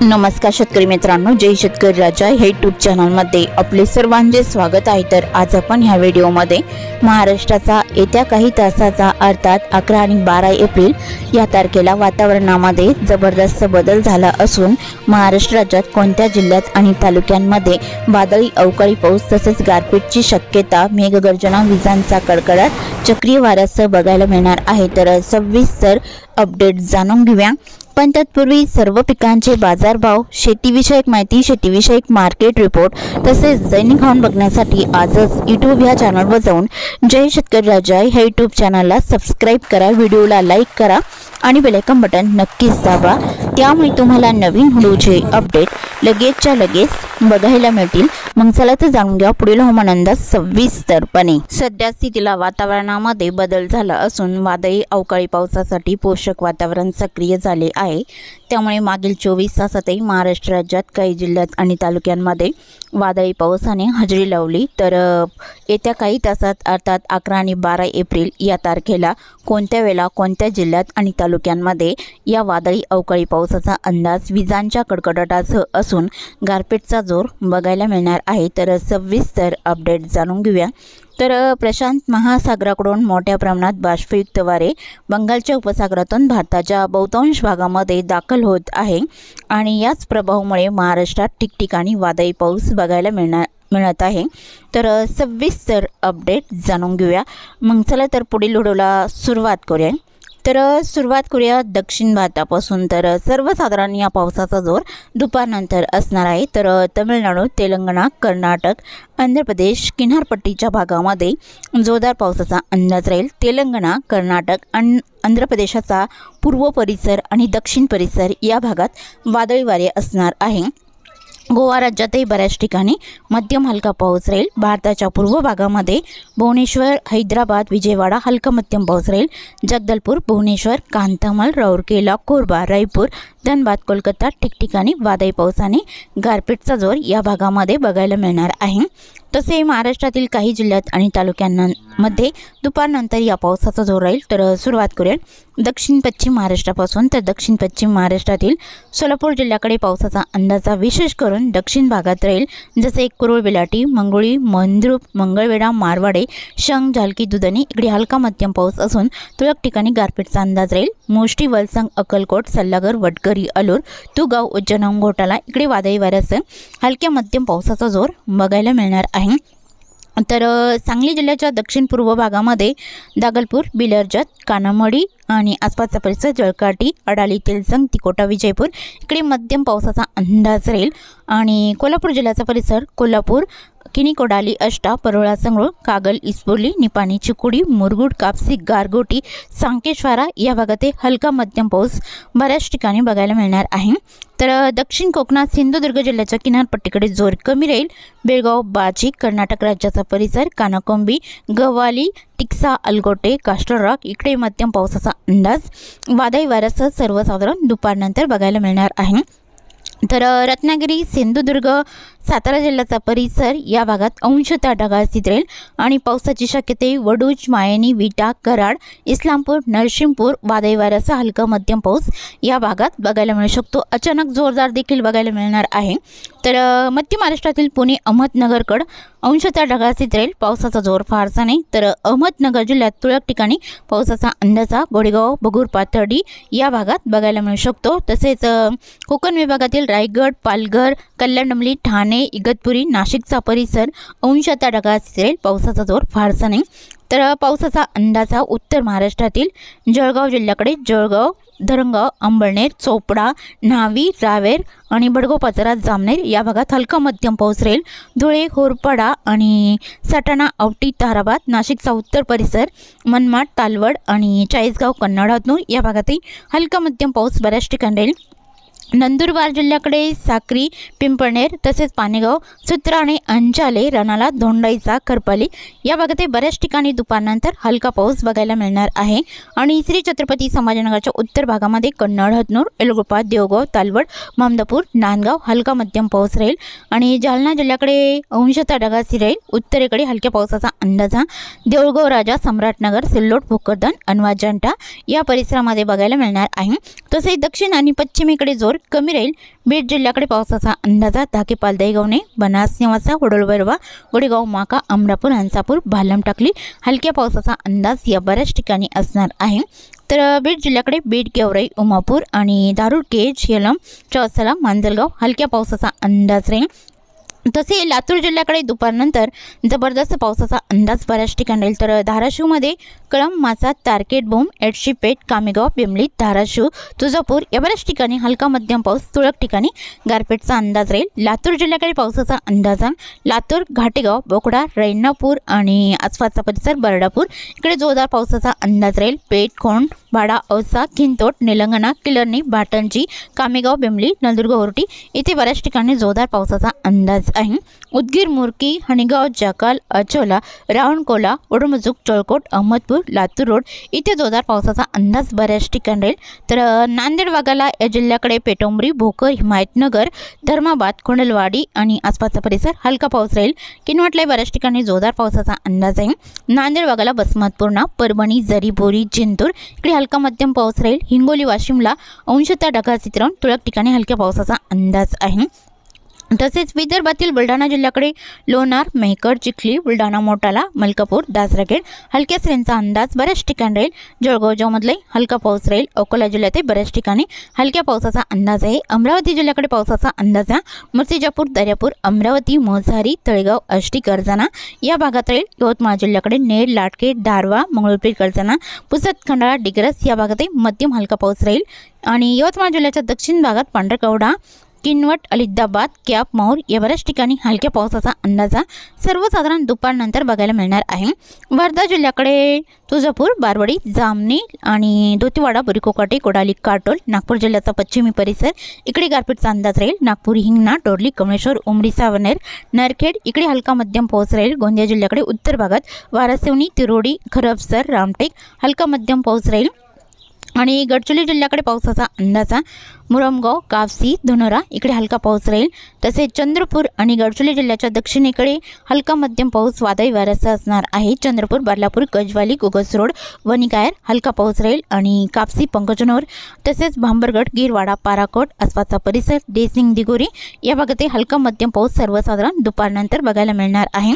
नमस्कार शेतकरी मित्रांनो, जय शेतकरी राजा हे यूट्यूब चॅनलमध्ये आपले सर्वांचे स्वागत आहे। तर आज आपण ह्या व्हिडिओमध्ये महाराष्ट्राचा येत्या काही तासाचा अर्थात 11 आणि 12 एप्रिल या तारखेला वातावरणामध्ये जबरदस्त बदल झाला असून महाराष्ट्र राज्यात कोणत्या जिल्ह्यात आणि तालुक्यांमध्ये वादळी अवकाळी पाऊस तसेच गारपीटची शक्यता, मेघगर्जना, विजांचा कडकडाट, चक्रीय वाऱ्यासह बघायला मिळणार आहे। तर सविस्तर अपडेट जाणून घेऊया। पण तत्पूर्वी सर्व पिकांचे बाजारभाव, शेतीविषयक माहिती, शेतीविषयक मार्केट रिपोर्ट तसेच दैनिक हवामान बघण्यासाठी आजच यूट्यूब या चॅनलवर जाऊन जय शेतकरी राजा हे यूट्यूब चॅनलला सबस्क्राइब करा, व्हिडिओला लाईक करा आणि बेल आयकॉन बटन नक्कीच दाबा। त्यामुळे तुम्हाला नवीन व्हिडिओचे अपडेट लगेचच्या लगेच बघायला मिळतील। मग चला तर जाणून घ्या पुढील हवामान अंदाज सविस्तरपणे। सध्या स्थितीला वातावरणामध्ये बदल झाला असून वादळी अवकाळी पावसासाठी पोषक वातावरण सक्रिय झाले आहे। त्यामुळे मागील 24 तासातही महाराष्ट्र राज्यात काही जिल्ह्यात आणि तालुक्यांमध्ये वादळी पावसाने हजेरी लावली। तर येत्या काही तासात अर्थात 11 आणि 12 एप्रिल या तारखेला कोणत्या वेळेला कोणत्या जिल्ह्यात आणि तालुक्यांमध्ये या वादळी अवकाळी पावसाचा अंदाज, विजांच्या कडकडाटासह असून गारपीटचा जोर बघायला मिळणार आहे। तर सविस्तर अपडेट जाणून घेऊया। तर प्रशांत महासागराकडून मोठ्या प्रमाणात बाष्पयुक्त वारे बंगालच्या उपसागरातून भारताच्या बहुतांश भागामध्ये दाखल होत आहे आणि याच प्रभावामुळे महाराष्ट्रात ठिकठिकाणी वादळी पाऊस बघायला मिळत आहे। तर सविस्तर अपडेट जाणून घेऊया। मग चला तर पुढील व्हिडिओला सुरुवात करूया। तर सुरुवात करूया दक्षिण भारतापासून। तर सर्वसाधारण या पावसाचा जोर दुपारनंतर असणार आहे। तर तमिळनाडू, तेलंगणा, कर्नाटक, आंध्र प्रदेश किनारपट्टीच्या भागामध्ये जोरदार पावसाचा अंदाज राहील। तेलंगणा, कर्नाटक आणि आंध्र प्रदेशाचा पूर्व परिसर आणि दक्षिण परिसर या भागात वादळी वारे असणार आहे। गोवा राज्यातही बऱ्याच ठिकाणी मध्यम हलका पाऊस राहील। भारताच्या पूर्व भागामध्ये भुवनेश्वर, हैदराबाद, विजयवाडा हलका मध्यम पाऊस राहील। जगदलपूर, भुवनेश्वर, कांथामल, राउरकेला, कोरबा, रायपूर, धनबाद, कोलकाता ठिकठिकाणी वादळी पावसाने गारपीटचा जोर या भागामध्ये बघायला मिळणार आहे। तसे महाराष्ट्रातील काही जिल्ह्यात आणि तालुक्यांमध्ये दुपारनंतर या पावसाचा जोर राहील। तर सुरुवात करूया दक्षिण पश्चिम महाराष्ट्रापासून। तर दक्षिण पश्चिम महाराष्ट्रातील सोलापूर जिल्ह्याकडे पावसाचा अंदाजा विशेष करून दक्षिण भागात राहील, जसे कुरुळ, बेलाटी, मंगळी, मंद्रुप, मंगळवेढा, मारवाडे, शंख, झालकी, दुधनी इकडे हलका मध्यम पाऊस असून तुरळक ठिकाणी गारपीटचा अंदाज राहील। मोष्टी, वलसंग, अक्कलकोट, सल्लागर, वडगरी, अलूर, तुगाव, उज्जैन, घोटाला इकडे वादळी वाऱ्यासह हलक्या मध्यम पावसाचा जोर बघायला मिळणार आहे। तर सांगली जिल्ह्याच्या दक्षिण पूर्व भागामध्ये दागलपूर, बिलरजत, कानामडी आणि आसपासचा परिसर, जळकाटी, अडाली, तेलसंग, तिकोटा, विजयपूर इकडे मध्यम पावसाचा अंदाज राहील। आणि कोल्हापूर जिल्ह्याचा परिसर कोल्हापूर, किनीकोडाली, अष्टा, परोळा, संगरूळ, कागल, इस्पोर्ली, निपाणी, चिकोडी, मुरगुड, कापसी, गारगोटी, सांकेश्वरा या भागात हलका मध्यम पाऊस बऱ्याच ठिकाणी बघायला मिळणार आहे। तर दक्षिण कोकणात सिंधुदुर्ग जिल्ह्याच्या किनारपट्टीकडे जोर कमी राहील। बेळगाव, बाजी, कर्नाटक राज्याचा परिसर, कानाकोंबी, गव्हाली, टिक्सा, अलगोटे, कास्टर रॉक इकडे मध्यम पावसाचा अंदाज वादळी वाऱ्यासह सर्वसाधारण दुपारनंतर बघायला मिळणार आहे। तर रत्नागिरी, सिंधुदुर्ग, सातारा जिल्ह्याचा परिसर या भागात अंशतः ढगाळ स्थिती राहील आणि पावसाची शक्यता वडूज, मायनी, विटा, कराड, इस्लामपूर, नरसिंहपूर वादळी वाऱ्यासह हलका मध्यम पाऊस या भागात बघायला मिळू शकतो। अचानक जोरदार देखील बघायला मिळणार आहे। तर मध्य महाराष्ट्रातील पुणे, अहमदनगरकडे अंशतः ढगाळ स्थिती राहील, पावसाचा जोर फारसा नाही। तर अहमदनगर जिल्ह्यात तुरळक ठिकाणी पावसाचा अंदाजा गोडेगाव, बगूर, पाथर्डी या भागात बघायला मिळू शकतो। तसेच कोकण विभागातील रायगड, पालघर, कल्याण, ठाणे, इगतपुरी, नाशिकचा परिसर अंशतः ढगाळ स्थिती राहील, पावसाचा जोर फारसा नाही। तर पावसाचा अंदाजा उत्तर महाराष्ट्रातील जळगाव जिल्ह्याकडे जळगाव, धरणगाव, अंबळनेर, चोपडा, न्हावी, रावेर आणि बडगाव, पाचोरा, जामनेर या भागात हलका मध्यम पाऊस राहील। धुळे, होरपडा आणि सटाणा, औटी, ताराबाद, नाशिकचा उत्तर परिसर, मनमाड, तालवड आणि चाळीसगाव, कन्नड, हतनूर या भागातही हलका मध्यम पाऊस बऱ्याच ठिकाणी राहील। नंदुरबार जिल्ह्याकडे साक्री, पिंपळनेर तसेच पानेगाव, सुत्राणे, अंचाले, रणाला, धोंडाईचा, करपाली या भागात बऱ्याच ठिकाणी दुपारनंतर हलका पाऊस बघायला मिळणार आहे। आणि श्री छत्रपती संभाजीनगरच्या उत्तर भागामध्ये कन्नड, हतनूर, एलगोपा, देवगाव, तालवड, ममदापूर, नांदगाव हलका मध्यम पाऊस राहील। आणि जालना जिल्ह्याकडे अंशतः ढगाळ स्थिती राहील, उत्तरेकडे हलक्या पावसाचा अंदाजा देऊळगाव राजा, सम्राटनगर, सिल्लोड, भोकरदन, अनवाजंटा या परिसरामध्ये बघायला मिळणार आहे। तसेच दक्षिण आणि पश्चिमेकडे जोर कमी राहील। बीड जिल्ह्याकडे पावसाचा अंदाजा धाकेपाल, दहीगावणे, बनास, नेवासा, वडोलबैरवा, गोडेगाव, माका, अमरापूर, हंसापूर, भालम टाकली हलक्या पावसाचा अंदाज या बऱ्याच ठिकाणी असणार आहे। तर बीड जिल्ह्याकडे बीड, गेवराई, उमापूर आणि दारुड, केज, येलम, चौसाला, मांजलगाव हलक्या पावसाचा अंदाज राहील। तसे लातूर जिल्ह्याकडे दुपारनंतर जबरदस्त पावसाचा अंदाज बऱ्याच ठिकाणी राहील। तर धाराशिवमध्ये कळंब, मासा, तारकेट, बोम, एडशी पेठ, कामेगाव, बेंबली, धाराशिव, तुळजापूर या बऱ्याच ठिकाणी हलका मध्यम पाऊस, तुरळक ठिकाणी गारपीटचा अंदाज राहील। लातूर जिल्ह्याकडे पावसाचा अंदाज लातूर, घाटेगाव, बोकडा, रैनापूर आणि आसपासचा परिसर, बर्डापूर इकडे जोरदार पावसाचा अंदाज राहील। पेठ, खोंड, वाडा, औसा, खिंतोट, निलंगणा, किल्लर्णी, बाटंजी, कामेगाव, बेंबली, नंदुरबार, होर्टी इथे बऱ्याच ठिकाणी जोरदार पावसाचा अंदाज आहे। उदगीर, मुरकी, हणीगाव, जाकाल, अचोला, रावणकोला, वडमुजुक, चोळकोट, अहमदपूर, लातूर रोड इथे जोरदार पावसाचा अंदाज बऱ्याच ठिकाणी राहील। तर नांदेड वाघाला या जिल्ह्याकडे पेटोंबरी, भोकर, हिमायतनगर, धर्माबाद, खोंडलवाडी आणि आसपासचा परिसर हलका पाऊस राहील। किनवटला बऱ्याच ठिकाणी जोरदार पावसाचा अंदाज आहे। नांदेड वाघाला बसमतपूर्णा, परभणी, जरी, बोरी, जिंतूर इकडे हलका मध्यम पाऊस राहील। हिंगोली, वाशिमला अंशतः ढगाळ चित्रण, तुरळक ठिकाणी हलक्या पावसाचा अंदाज आहे। तसेच विदर्भातील बुलढाणा जिल्ह्याकडे लोणार, मेहकर, चिखली, बुलढाणा, मोटाला, मलकापूर, दासराखेड हलक्या सरींचा अंदाज बऱ्याच ठिकाणी राहील। जळगावमधले हलका पाऊस राहील। अकोला जिल्ह्यात बऱ्याच ठिकाणी हलक्या पावसाचा अंदाज आहे। अमरावती जिल्ह्याकडे पावसाचा अंदाज मूर्तिजापूर, दर्यापूर, अमरावती, मोझारी, तळेगाव, आष्टी, कर्जाना या भागात राहील। यवतमाळ जिल्ह्याकडे नेर, लाटके, दारवा, मंगळूरपीर, कर्जाना, पुसद, खंडाळा, डिग्रस या भागात मध्यम हलका पाऊस राहील। आणि यवतमाळ जिल्ह्याच्या दक्षिण भागात पांढरकवडा, किनवट, अलिदाबाद, कॅप, माहूर या बऱ्याच ठिकाणी हलक्या पावसाचा अंदाज सर्वसाधारण दुपारनंतर बघायला मिळणार आहे। वर्धा जिल्ह्याकडे तुळजापूर, बारवडी, जामणी आणि दोतीवाडा, बुरीकोकाटे, कोडाली, काटोल, नागपूर जिल्ह्याचा पश्चिमी परिसर इकडे गारपीटचा अंदाज राहील। नागपूर, हिंगणा, डोरली, कमळेश्वर, उमरी, सावनेर, नरखेड इकडे हलका मध्यम पाऊस राहील। गोंदिया जिल्ह्याकडे उत्तर भागात वारासिवनी, तिरोडी, खरबसर, रामटेक हलका मध्यम पाऊस राहील। आणि गडचिरोली जिल्ह्याकडे पावसाचा अंदाज मुरमगाव, कावसी, धनोरा इकडे हलका पाऊस राहील। तसेच चंद्रपूर आणि गडचिरोली जिल्ह्याच्या दक्षिणेकडे हलका मध्यम पाऊस वादळी वाऱ्याचा असणार आहे। चंद्रपूर, बार्लापूर, गजवाली, गोगस रोड, वणिकायर हलका पाऊस राहील। आणि कापसी, पंकजनोर तसेच भांबरगड, गिरवाडा, पाराकोट आसपासचा परिसर, देसिंग, दिगोरी या भागात हलका मध्यम पाऊस सर्वसाधारण दुपारनंतर बघायला मिळणार आहे।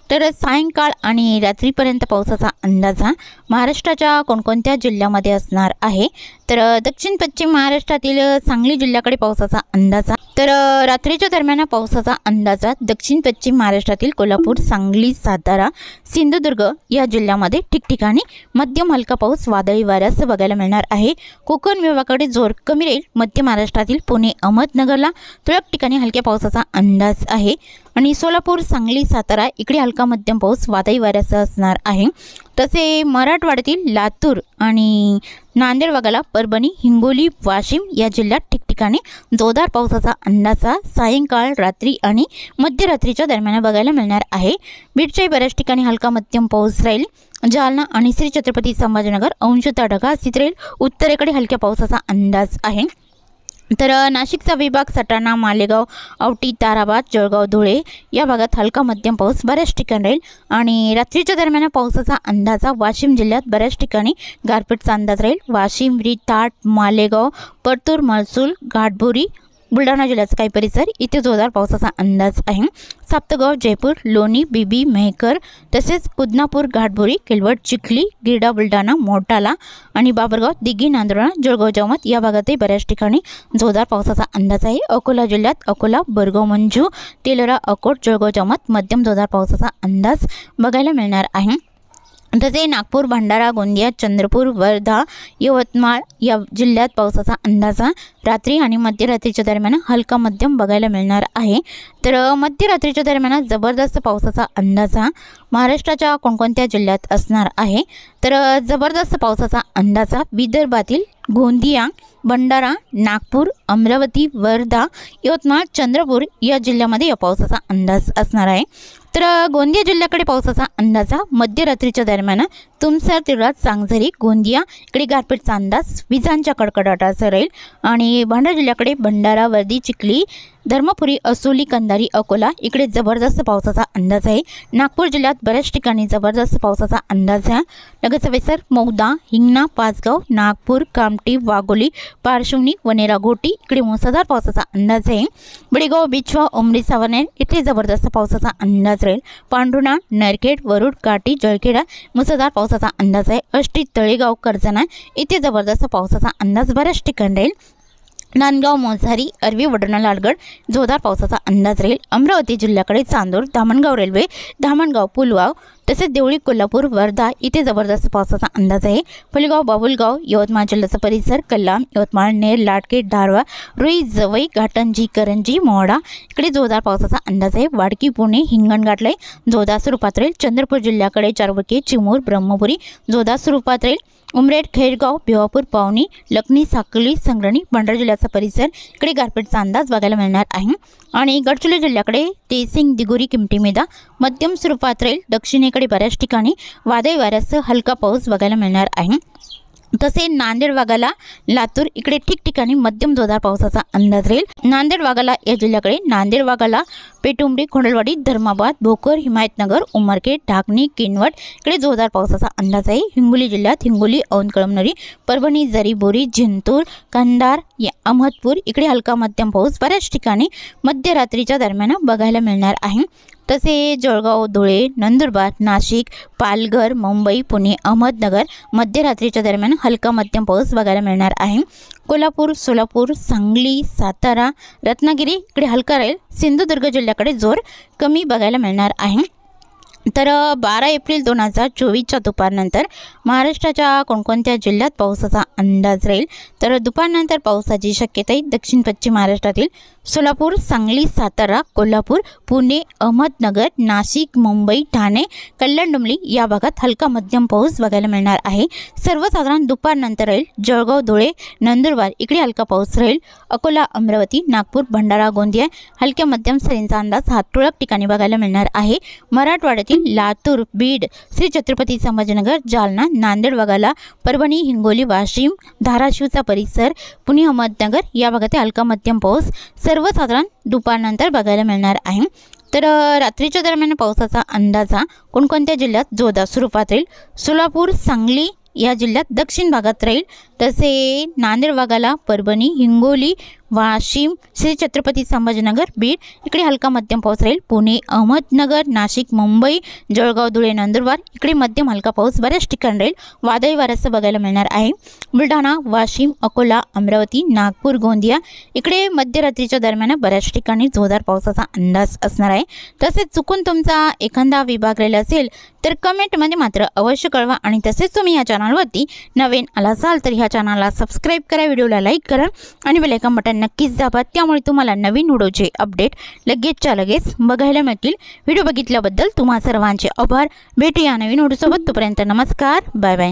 तर सायंकाळ आणि रात्रीपर्यंत पावसाचा अंदाज महाराष्ट्राच्या कोणकोणत्या जिल्ह्यामध्ये असणार आहे। तर दक्षिण पश्चिम महाराष्ट्रातील सांगली जिल्ह्याकडे पावसाचा अंदाज तर रात्रीच्या दरम्यान पावसाचा अंदाज दक्षिण पश्चिम महाराष्ट्रातील कोल्हापूर, सांगली, सातारा, सिंधुदुर्ग या जिल्ह्यामध्ये ठिकठिकाणी मध्यम हलका पाऊस वादळी वाऱ्यासह बघायला मिळणार आहे। कोकण विभागाकडे जोर कमी राहील। मध्य महाराष्ट्रातील पुणे, अहमदनगरला तुरळक ठिकाणी हलक्या पावसाचा अंदाज आहे। आणि सोलापूर, सांगली, सातारा इकडे हलका मध्यम पाऊस वादळी वाऱ्यासह असणार आहे। तसे मराठवाड्यातील लातूर आणि नांदेड वगळता परभणी, हिंगोली, वाशिम या जिल्ह्यात ठिकठिकाणी जोरदार पावसाचा अंदाज सायंकाळ, रात्री आणि मध्यरात्रीच्या दरम्यान बघायला मिळणार आहे। बीडच्या बऱ्याच ठिकाणी हलका मध्यम पाऊस राहील। जालना आणि श्री छत्रपती संभाजीनगर अंशतः ढगाळ राहील। उत्तरेकडे हलक्या पावसाचा अंदाज आहे। तर नाशिकचा विभाग सटाणा, मालेगाव, औटी, ताराबाद, जळगाव, धुळे या भागात हलका मध्यम पाऊस बऱ्याच ठिकाणी राहील। आणि रात्रीच्या दरम्यान पावसाचा अंदाज वाशिम जिल्ह्यात बऱ्याच ठिकाणी गारपीटचा अंदाज राहील। वाशिम, रिताट, मालेगाव, परतूर, महसूल, घाटभोरी, बुलढाणा जिल्ह्याचा काही परिसर इथे जोरदार पावसाचा अंदाज आहे। साप्तगाव, जयपूर, लोणी, बीबी, मेहकर तसेच कुदनापूर, घाटभोरी, किलवट, चिखली, गिरडा, बुलढाणा, मोटाला आणि बाबरगाव, दिघी, नांदुरा, जळगाव, जामत या भागातही बऱ्याच ठिकाणी जोरदार पावसाचा अंदाज आहे। अकोला जिल्ह्यात अकोला, बरगाव, मंजू, तेलोरा, अकोट, जळगाव, जामत मध्यम जोरदार पावसाचा अंदाज बघायला मिळणार आहे। तसे नागपूर, भंडारा, गोंदिया, चंद्रपूर, वर्धा, यवतमाळ या जिल्ह्यात पावसाचा अंदाज रात्री आणि मध्यरात्रीच्या दरम्यान हलका मध्यम बघायला मिळणार आहे। तर मध्यरात्रीच्या दरम्यान जबरदस्त पावसाचा अंदाज महाराष्ट्राच्या कोणकोणत्या जिल्ह्यात असणार आहे। तर जबरदस्त पावसाचा अंदाज विदर्भातील गोंदिया, भंडारा, नागपूर, अमरावती, वर्धा, यवतमाळ, चंद्रपूर या जिल्ह्यामध्ये या पावसाचा अंदाज असणार आहे। तर गोंदिया जिल्ह्याकडे पावसाचा अंदाज मध्यरात्रीच्या दरम्यान तुमसर, तिळात, सांगझरी, गोंदिया इकडे गारपीटचा अंदाज विजांच्या कडकडाटासह राहील। आणि भंडारा जिल्ह्याकडे भंडारा, वर्दी, चिखली, धर्मपुरी, असोली, कंधारी, अकोला इकडे जबरदस्त पावसाचा अंदाज आहे। नागपूर जिल्ह्यात बऱ्याच ठिकाणी जबरदस्त पावसाचा अंदाज आहे। लगेच सविस्तर मौदा, हिंगणा, पाचगाव, नागपूर, कामठी, वाघोली, पारशिवनी, वनेरा, घोटी इकडे मुसळधार पावसाचा अंदाज आहे। बडेगाव, बिचवा, उमरी, सावनेर इथे जबरदस्त पावसाचा अंदाज राहील। पांढुर्णा, नरखेड, वरुड, काटी, जळखेडा मुसळधार पावसाचा अंदाज आहे। अष्टी, तळेगाव, कर्जना इथे जबरदस्त पावसाचा अंदाज बऱ्याच ठिकाणी राहील। नांदगाव, मोझारी, अरवी, वडोणा, लालगड जोरदार पावसाचा अंदाज राहील। अमरावती जिल्ह्याकडे चांदूर, धामणगाव रेल्वे, धामणगाव, पुलगाव तसेच देवळी, कोल्हापूर, वर्धा इथे जबरदस्त पावसाचा अंदाज आहे। फुलगाव, बाबुलगाव, यवतमाळ जिल्ह्याचा परिसर, कल्याण, यवतमाळ, नेर, लाटके, धारवा, रुई, जवई, घाटंजी, करंजी, मोहडा इकडे जोरदार पावसाचा अंदाज आहे। वाडकी, पुणे, हिंगणघाटला जोरदार स्वरूपात राहील। चंद्रपूर जिल्ह्याकडे चारबकी, चिमूर, ब्रह्मपुरी जोरदार स्वरूपात राहील। उमरेड, खेडगाव, भिवापूर, पावनी, लखनी, साकली, संग्रणी, भंडारा जिल्ह्याचा परिसर इकडे गारपीटचा अंदाज बघायला मिळणार आहे। आणि गडचिरोली जिल्ह्याकडे तेसिंग, दिगोरी, किमतीमेदा मध्यम स्वरूपात राहील। दक्षिणेकडे बऱ्याच ठिकाणी वादळी वाऱ्यासह हलका पाऊस बघायला मिळणार आहे। तसे नांदेड, वाघाला, लातूर इकडे ठिकठिकाणी मध्यम जोरदार पावसाचा अंदाज राहील। नांदेड, वाघाला या जिल्ह्याकडे नांदेड, वाघाला, पेटुंबरी, खोंडलवाडी, धर्माबाद, भोकर, हिमायतनगर, उमरखेड, ढाकणी, किनवट इकडे जोरदार पावसाचा अंदाज आहे। हिंगोली जिल्ह्यात हिंगोली, औंध, कळमनुरी, परभणी, जरी, बोरी, जिंतूर, कंधार, अहमदपूर इकडे हलका मध्यम पाऊस बऱ्याच ठिकाणी मध्यरात्रीच्या दरम्यान बघायला मिळणार आहे। तसे जळगाव, धुळे, नंदुरबार, नाशिक, पालघर, मुंबई, पुणे, अहमदनगर मध्यरात्रीच्या दरम्यान हलका मध्यम पाऊस बघायला मिळणार आहे। कोल्हापूर, सोलापूर, सांगली, सातारा, रत्नागिरी इकडे हलका राहील। सिंधुदुर्ग जिल्ह्याकडे जोर कमी बघायला मिळणार आहे। तर 12 एप्रिल 2024च्या दुपारनंतर महाराष्ट्राच्या कोणकोणत्या जिल्ह्यात पावसाचा अंदाज राहील तर दुपारनंतर पावसाची शक्यता दक्षिण पश्चिम महाराष्ट्रातील सोलापूर, सांगली, सातारा, कोल्हापूर, पुणे, अहमदनगर, नाशिक, मुंबई, ठाणे, कल्याण, डुमली या भागात हलका मध्यम पाऊस बघायला मिळणार आहे। सर्वसाधारण दुपारनंतर राहील। जळगाव, धुळे, नंदुरबार इकडे हलका पाऊस राहील। अकोला, अमरावती, नागपूर, भंडारा, गोंदिया हलक्या मध्यम सरींचा अंदाज हा तुरळक ठिकाणी बघायला मिळणार आहे। मराठवाड्यातील लातूर, बीड, श्री छत्रपती संभाजीनगर, जालना, नांदेड, वाघाला, परभणी, हिंगोली, वाशिम, धाराशिवचा परिसर, पुणे, अहमदनगर या भागात हलका मध्यम पाऊस सर्वसाधारण दुपारनंतर बघायला मिळणार आहे। तर रात्रीच्या दरम्यान पावसाचा अंदाजा कोणकोणत्या जिल्ह्यात जोरदार स्वरूपात राहील। सोलापूर, सांगली या जिल्ह्यात दक्षिण भागात राहील। तसे नांदेड, वाघाला, परभणी, हिंगोली, वाशिम, श्री छत्रपती संभाजीनगर, बीड इकडे हलका मध्यम पाऊस राहील। पुणे, अहमदनगर, नाशिक, मुंबई, जळगाव, धुळे, नंदुरबार इकडे मध्यम हलका पाऊस बऱ्याच ठिकाणी राहील। वादळी वाऱ्यासह बघायला मिळणार आहे। बुलढाणा, वाशिम, अकोला, अमरावती, नागपूर, गोंदिया इकडे मध्यरात्रीच्या दरम्यान बऱ्याच ठिकाणी जोरदार पावसाचा अंदाज असणार आहे। तसेच चुकून तुमचा एखादा विभाग राहिला असेल तर कमेंटमध्ये मात्र अवश्य कळवा। आणि तसेच तुम्ही या चॅनलवरती नवीन आला असाल तर ह्या चॅनलला सबस्क्राईब करा, व्हिडिओला लाईक करा आणि बेल आयकॉन बटन नक्कीच दाबा। त्यामुळे तुम्हाला नवीन व्हिडिओचे अपडेट लगेचच्या लगेच बघायला मिळतील। व्हिडिओ बघितल्याबद्दल तुम्हा सर्वांचे आभार। भेटूया नवीन व्हिडिओसोबत, तोपर्यंत नमस्कार, बाय बाय।